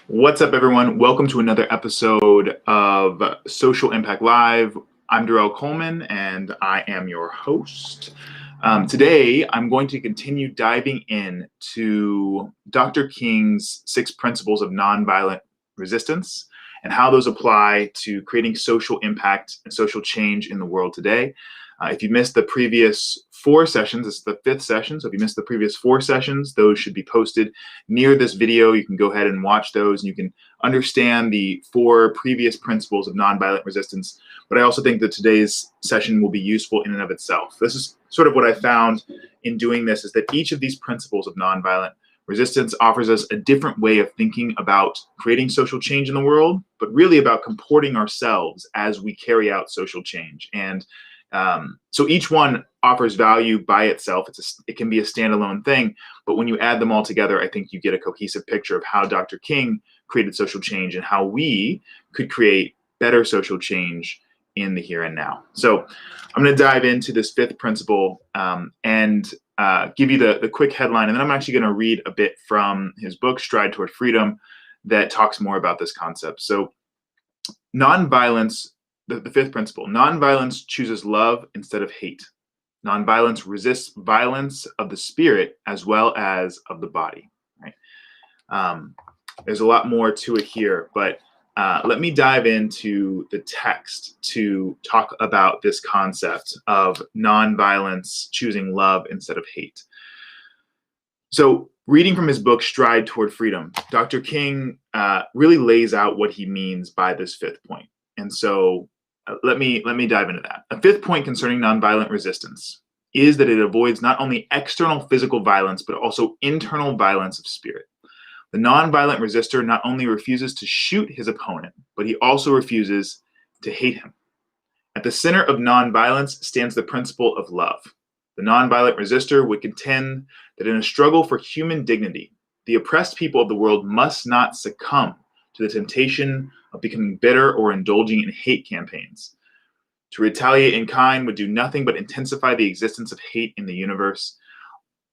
What's up, everyone? Welcome to another episode of Social Impact Live. I'm Durell Coleman, and I am your host. Today, I'm going to continue diving in to Dr. King's 6 principles of nonviolent resistance and how those apply to creating social impact and social change in the world today. If you missed the previous 4 sessions, this is the 5th session, so if you missed the previous 4 sessions, those should be posted near this video. You can go ahead and watch those, and you can understand the 4 previous principles of nonviolent resistance. But I also think that today's session will be useful in and of itself. This is sort of what I found in doing this, is that each of these principles of nonviolent resistance offers us a different way of thinking about creating social change in the world, but really about comporting ourselves as we carry out social change. And so each one offers value by itself. It can be a standalone thing, but when you add them all together, I think you get a cohesive picture of how Dr. King created social change and how we could create better social change in the here and now. So I'm going to dive into this 5th principle and give you the quick headline, and then I'm actually going to read a bit from his book, Stride Toward Freedom, that talks more about this concept. So nonviolence. The 5th principle, nonviolence chooses love instead of hate. Nonviolence resists violence of the spirit as well as of the body. Right? There's a lot more to it here, but let me dive into the text to talk about this concept of nonviolence choosing love instead of hate. So, reading from his book, Stride Toward Freedom, Dr. King really lays out what he means by this 5th point. And so let me dive into that. A 5th point concerning nonviolent resistance is that it avoids not only external physical violence, but also internal violence of spirit. The nonviolent resistor not only refuses to shoot his opponent, but he also refuses to hate him. At the center of nonviolence stands the principle of love. The nonviolent resistor would contend that in a struggle for human dignity, the oppressed people of the world must not succumb to the temptation of becoming bitter or indulging in hate campaigns. To retaliate in kind would do nothing but intensify the existence of hate in the universe.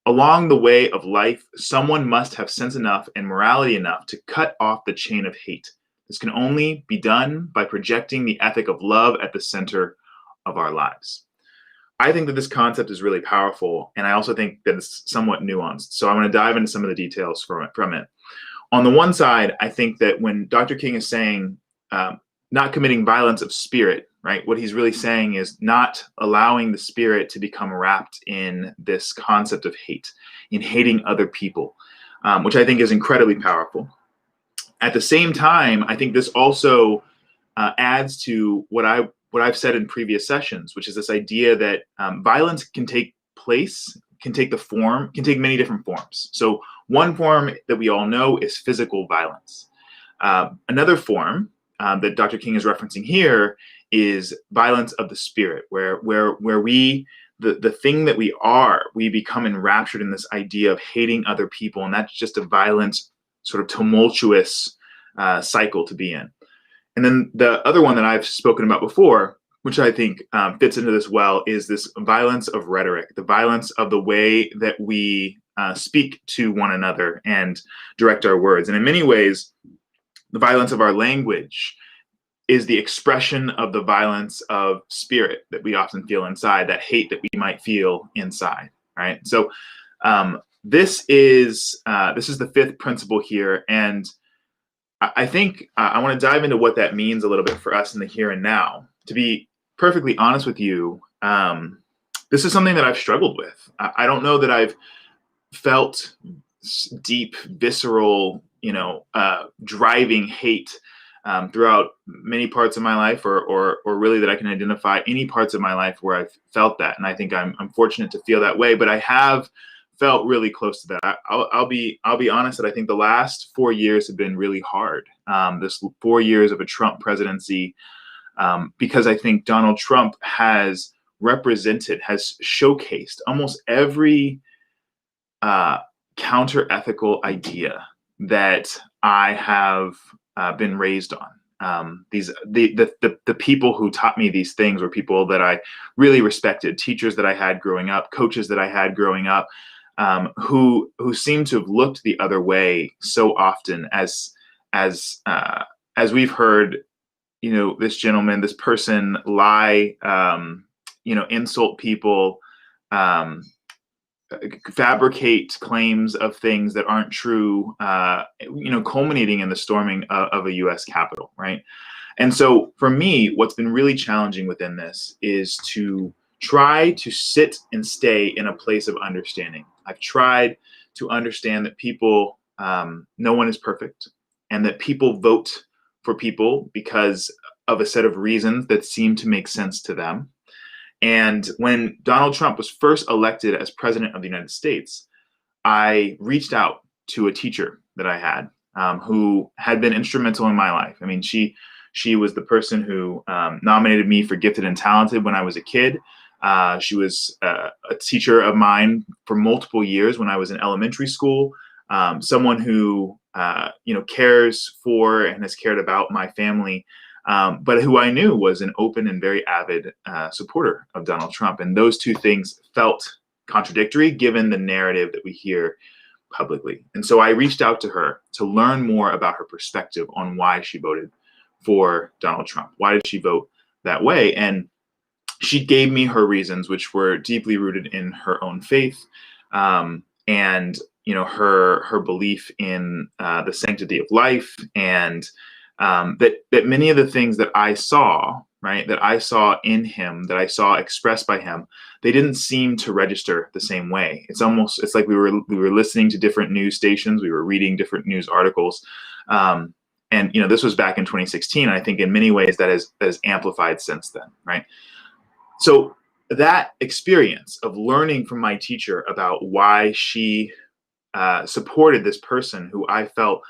Along the way of life, someone must have sense enough and morality enough to cut off the chain of hate. This can only be done by projecting the ethic of love at the center of our lives. I think that this concept is really powerful, and I also think that it's somewhat nuanced. So I want to dive into some of the details from it. On the one side, I think that when Dr. King is saying not committing violence of spirit, right, what he's really saying is not allowing the spirit to become wrapped in this concept of hate, in hating other people, which I think is incredibly powerful. At the same time, I think this also adds to what I've said in previous sessions, which is this idea that violence can take place, can take many different forms. So one form that we all know is physical violence. Another form that Dr. King is referencing here is violence of the spirit, where we, the thing that we become enraptured in this idea of hating other people, and that's just a violent, sort of tumultuous cycle to be in. And then the other one that I've spoken about before, which I think fits into this well, is this violence of rhetoric, the violence of the way that we speak to one another and direct our words. And in many ways, the violence of our language is the expression of the violence of spirit that we often feel inside, that hate that we might feel inside, right? So this is the 5th principle here, and I think I want to dive into what that means a little bit for us in the here and now. To be perfectly honest with you, this is something that I've struggled with. I don't know that I've felt deep, visceral, driving hate throughout many parts of my life, or really that I can identify any parts of my life where I've felt that. And I think I'm fortunate to feel that way, but I have felt really close to that. I'll be honest that I think the last 4 years have been really hard. This 4 years of a Trump presidency, because I think Donald Trump has showcased almost every counter-ethical idea that I have been raised on. The people who taught me these things were people that I really respected, teachers that I had growing up, coaches that I had growing up, who seem to have looked the other way so often as as we've heard, this gentleman, this person lie, insult people, um, fabricate claims of things that aren't true, culminating in the storming of a U.S. Capitol, right? And so for me, what's been really challenging within this is to try to sit and stay in a place of understanding. I've tried to understand that people, no one is perfect, and that people vote for people because of a set of reasons that seem to make sense to them. And when Donald Trump was first elected as president of the United States, I reached out to a teacher that I had, who had been instrumental in my life. I mean, she was the person who nominated me for Gifted and Talented when I was a kid. She was a teacher of mine for multiple years when I was in elementary school. Someone who cares for and has cared about my family, but who I knew was an open and very avid supporter of Donald Trump. And those two things felt contradictory given the narrative that we hear publicly. And so I reached out to her to learn more about her perspective on why she voted for Donald Trump. Why did she vote that way? And she gave me her reasons, which were deeply rooted in her own faith, and her belief in the sanctity of life, and that many of the things that I saw, right, that I saw in him, that I saw expressed by him, they didn't seem to register the same way. It's like we were listening to different news stations, we were reading different news articles, and this was back in 2016. And I think in many ways that has amplified since then, right? So that experience of learning from my teacher about why she supported this person who I felt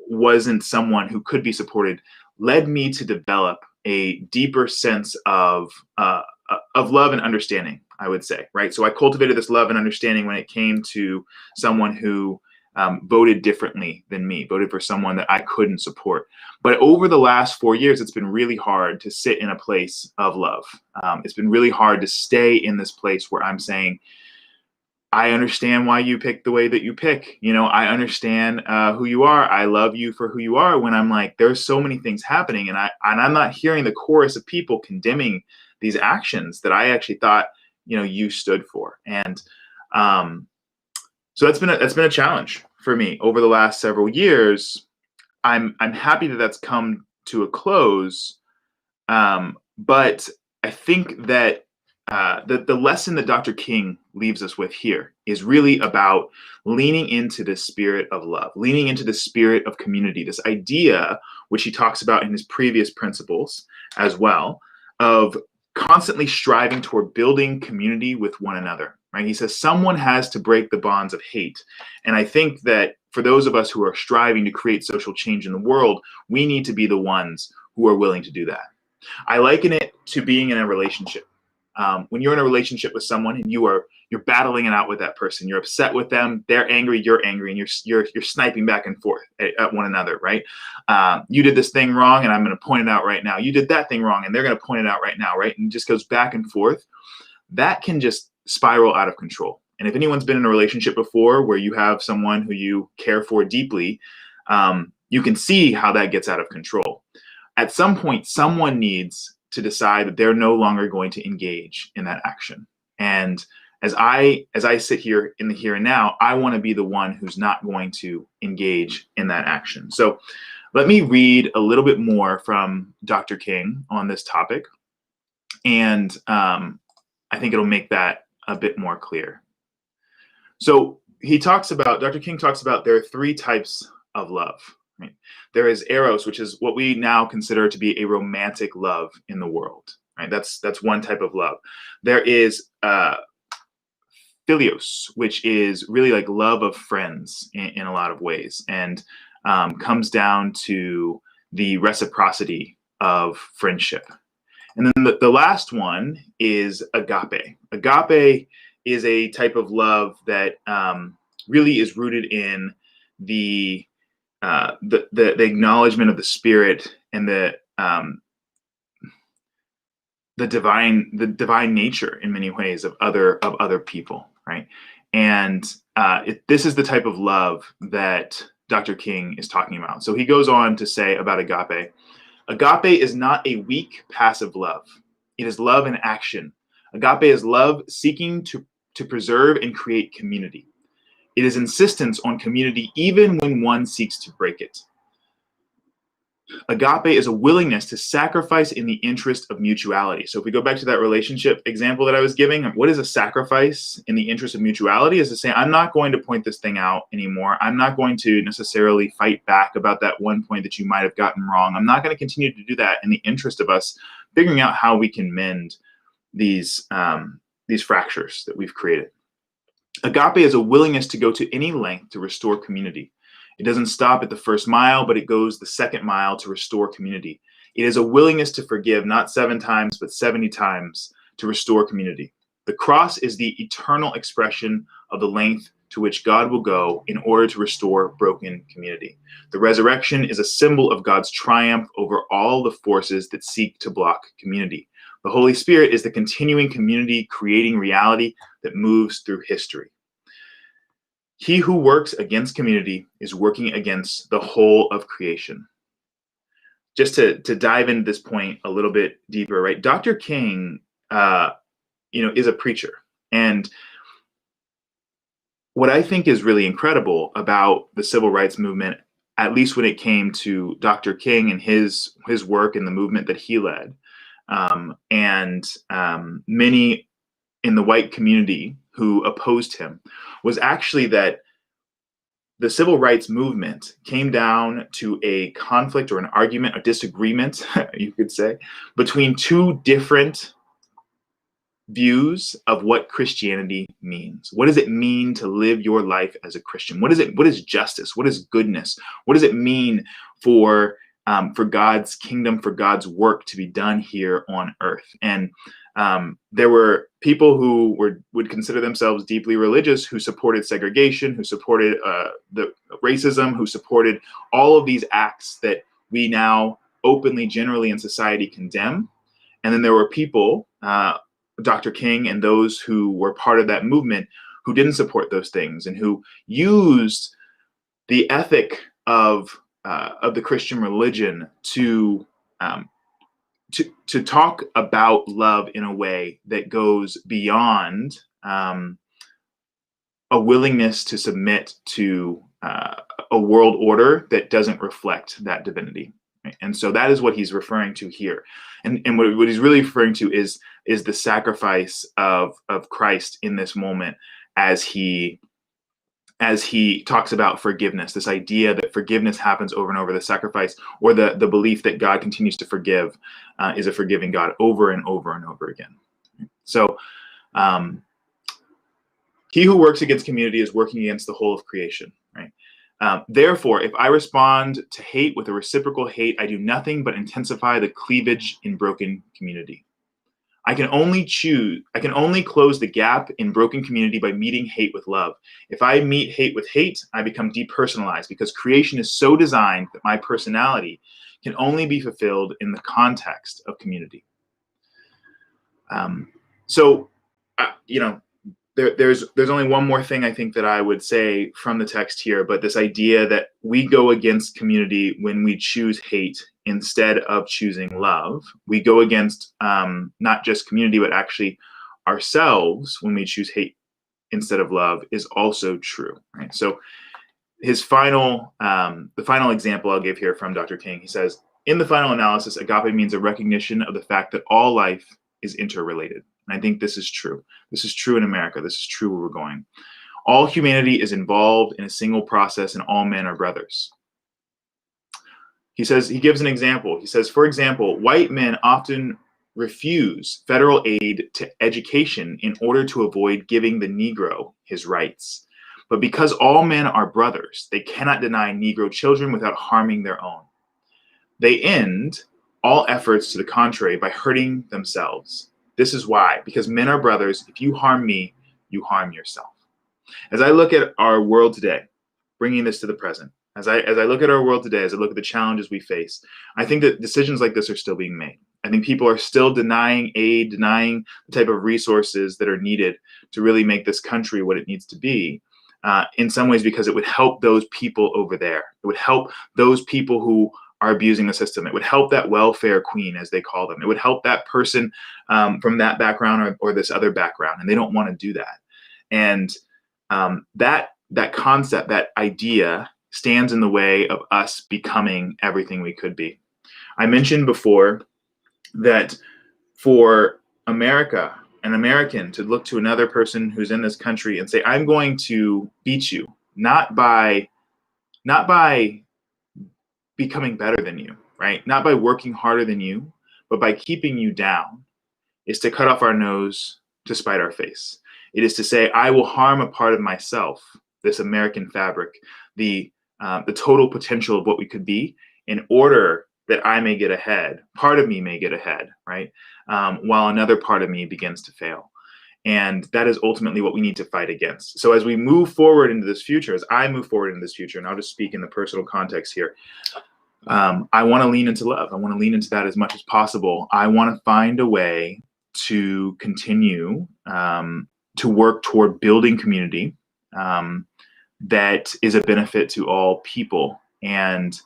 wasn't someone who could be supported led me to develop a deeper sense of love and understanding, I would say, right? So I cultivated this love and understanding when it came to someone who voted differently than me, voted for someone that I couldn't support. But over the last 4 years, it's been really hard to sit in a place of love. It's been really hard to stay in this place where I'm saying, I understand why you pick the way that you pick. I understand who you are. I love you for who you are. When I'm like, there's so many things happening, and I'm not hearing the chorus of people condemning these actions that I actually thought you stood for. And so that's been a challenge for me over the last several years. I'm happy that that's come to a close, but I think that the lesson that Dr. King leaves us with here is really about leaning into the spirit of love, leaning into the spirit of community, this idea, which he talks about in his previous principles as well, of constantly striving toward building community with one another, right? He says someone has to break the bonds of hate. And I think that for those of us who are striving to create social change in the world, we need to be the ones who are willing to do that. I liken it to being in a relationship. When you're in a relationship with someone and you're battling it out with that person, you're upset with them, they're angry, and you're sniping back and forth at one another, right? You did this thing wrong, and I'm going to point it out right now. You did that thing wrong, and they're going to point it out right now, right? And it just goes back and forth. That can just spiral out of control. And if anyone's been in a relationship before where you have someone who you care for deeply, you can see how that gets out of control. At some point, someone needs to decide that they're no longer going to engage in that action. And as I sit here in the here and now, I want to be the one who's not going to engage in that action. So let me read a little bit more from Dr. King on this topic. And I think it'll make that a bit more clear. So Dr. King talks about there are three types of love. Right? There is eros, which is what we now consider to be a romantic love in the world. Right? That's one type of love. There is philios, which is really like love of friends in a lot of ways, and comes down to the reciprocity of friendship. And then the last one is agape. Agape is a type of love that really is rooted in the acknowledgement of the spirit and the divine nature in many ways of other people, right? And this is the type of love that Dr. King is talking about. So he goes on to say about agape. Agape is not a weak, passive love. It is love in action. Agape is love seeking to preserve and create community. It is insistence on community even when one seeks to break it. Agape is a willingness to sacrifice in the interest of mutuality. So if we go back to that relationship example that I was giving, what is a sacrifice in the interest of mutuality? Is to say, I'm not going to point this thing out anymore. I'm not going to necessarily fight back about that one point that you might have gotten wrong. I'm not going to continue to do that in the interest of us figuring out how we can mend these fractures that we've created. Agape is a willingness to go to any length to restore community. It doesn't stop at the first mile, but it goes the second mile to restore community. It is a willingness to forgive, not 7 times, but 70 times to restore community. The cross is the eternal expression of the length to which God will go in order to restore broken community. The resurrection is a symbol of God's triumph over all the forces that seek to block community. The Holy Spirit is the continuing community creating reality that moves through history. He who works against community is working against the whole of creation. Just to dive into this point a little bit deeper, right? Dr. King, is a preacher, and what I think is really incredible about the civil rights movement, at least when it came to Dr. King and his work and the movement that he led, and many in the white community who opposed him, was actually that the civil rights movement came down to a conflict or an argument, a disagreement, you could say, between two different views of what Christianity means. What does it mean to live your life as a Christian? What is justice? What is goodness? What does it mean for God's kingdom, for God's work to be done here on earth? And there were people who would consider themselves deeply religious, who supported segregation, who supported the racism, who supported all of these acts that we now openly, generally in society condemn. And then there were people, Dr. King and those who were part of that movement, who didn't support those things and who used the ethic of the Christian religion to talk about love in a way that goes beyond a willingness to submit to a world order that doesn't reflect that divinity. Right? And so that is what he's referring to here. And what he's really referring to is the sacrifice of Christ in this moment as he talks about forgiveness, this idea that forgiveness happens over and over, the sacrifice or the belief that God continues to forgive is a forgiving God over and over and over again. So he who works against community is working against the whole of creation, right? Therefore, if I respond to hate with a reciprocal hate, I do nothing but intensify the cleavage in broken community. I can only close the gap in broken community by meeting hate with love. If I meet hate with hate, I become depersonalized because creation is so designed that my personality can only be fulfilled in the context of community. There's only one more thing I think that I would say from the text here, but this idea that we go against community when we choose hate instead of choosing love. We go against not just community, but actually ourselves when we choose hate instead of love is also true, right? So the final example I'll give here from Dr. King, he says, in the final analysis, agape means a recognition of the fact that all life is interrelated. And I think this is true. This is true in America. This is true where we're going. All humanity is involved in a single process and all men are brothers. He gives an example. He says, for example, white men often refuse federal aid to education in order to avoid giving the Negro his rights. But because all men are brothers, they cannot deny Negro children without harming their own. They end all efforts to the contrary by hurting themselves. This is why, because men are brothers. If you harm me, you harm yourself. As I look at our world today, bringing this to the present, as I look at our world today, as I look at the challenges we face, I think that decisions like this are still being made. I think people are still denying aid, denying the type of resources that are needed to really make this country what it needs to be, in some ways because it would help those people over there. It would help those people who are abusing the system. It would help that welfare queen, as they call them. It would help that person from that background or this other background, and they don't want to do that. And that concept, that idea, stands in the way of us becoming everything we could be. I mentioned before that for America, an American to look to another person who's in this country and say, I'm going to beat you, not by becoming better than you, right? Not by working harder than you, but by keeping you down, is to cut off our nose to spite our face. It is to say, I will harm a part of myself, this American fabric, the total potential of what we could be, in order that I may get ahead. Part of me may get ahead, right? While another part of me begins to fail. And that is ultimately what we need to fight against. So as we move forward into this future, as I move forward into this future, and I'll just speak in the personal context here, I want to lean into love. I want to lean into that as much as possible. I want to find a way to continue to work toward building community that is a benefit to all people. And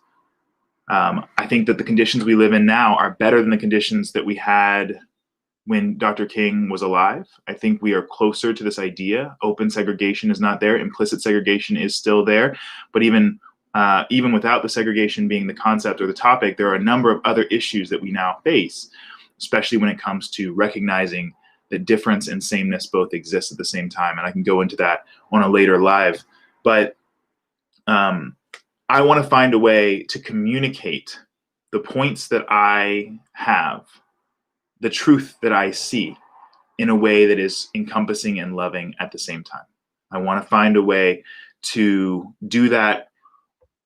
I think that the conditions we live in now are better than the conditions that we had when Dr. King was alive. I think we are closer to this idea. Open segregation is not there. Implicit segregation is still there. But even without the segregation being the concept or the topic, there are a number of other issues that we now face, especially when it comes to recognizing that difference and sameness both exist at the same time. And I can go into that on a later live. But I want to find a way to communicate the points that I have, the truth that I see, in a way that is encompassing and loving at the same time. I want to find a way to do that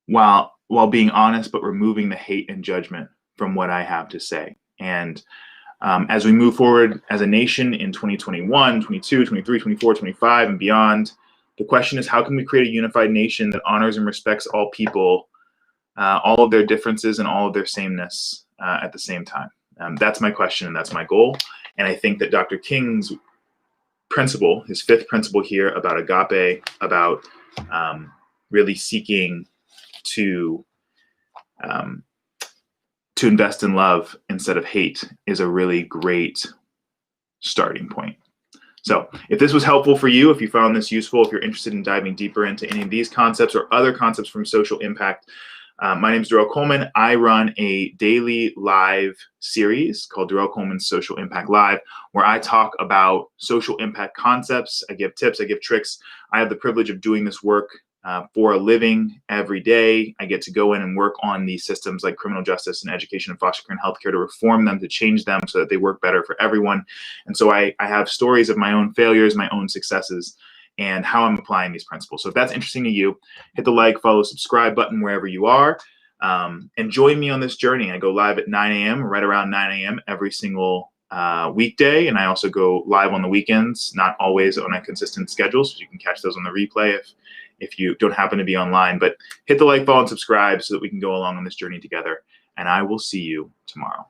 while being honest, but removing the hate and judgment from what I have to say. And as we move forward as a nation in 2021, 22, 23, 24, 25, and beyond, the question is, how can we create a unified nation that honors and respects all people, all of their differences and all of their sameness at the same time? That's my question, and that's my goal. And I think that Dr. King's principle, his fifth principle here about agape, about really seeking to invest in love instead of hate, is a really great starting point. So if this was helpful for you, if you found this useful, if you're interested in diving deeper into any of these concepts or other concepts from social impact, my name is Durell Coleman. I run a daily live series called Durell Coleman's Social Impact Live, where I talk about social impact concepts. I give tips, I give tricks. I have the privilege of doing this work for a living every day. I get to go in and work on these systems like criminal justice and education and foster care and healthcare to reform them, to change them so that they work better for everyone. And so I have stories of my own failures, my own successes, and how I'm applying these principles. So if that's interesting to you, hit the like, follow, subscribe button wherever you are. And join me on this journey. I go live at 9 a.m., right around 9 a.m. every single weekday. And I also go live on the weekends, not always on a consistent schedule. So you can catch those on the replay if you don't happen to be online. But hit the like, follow, and subscribe so that we can go along on this journey together. And I will see you tomorrow.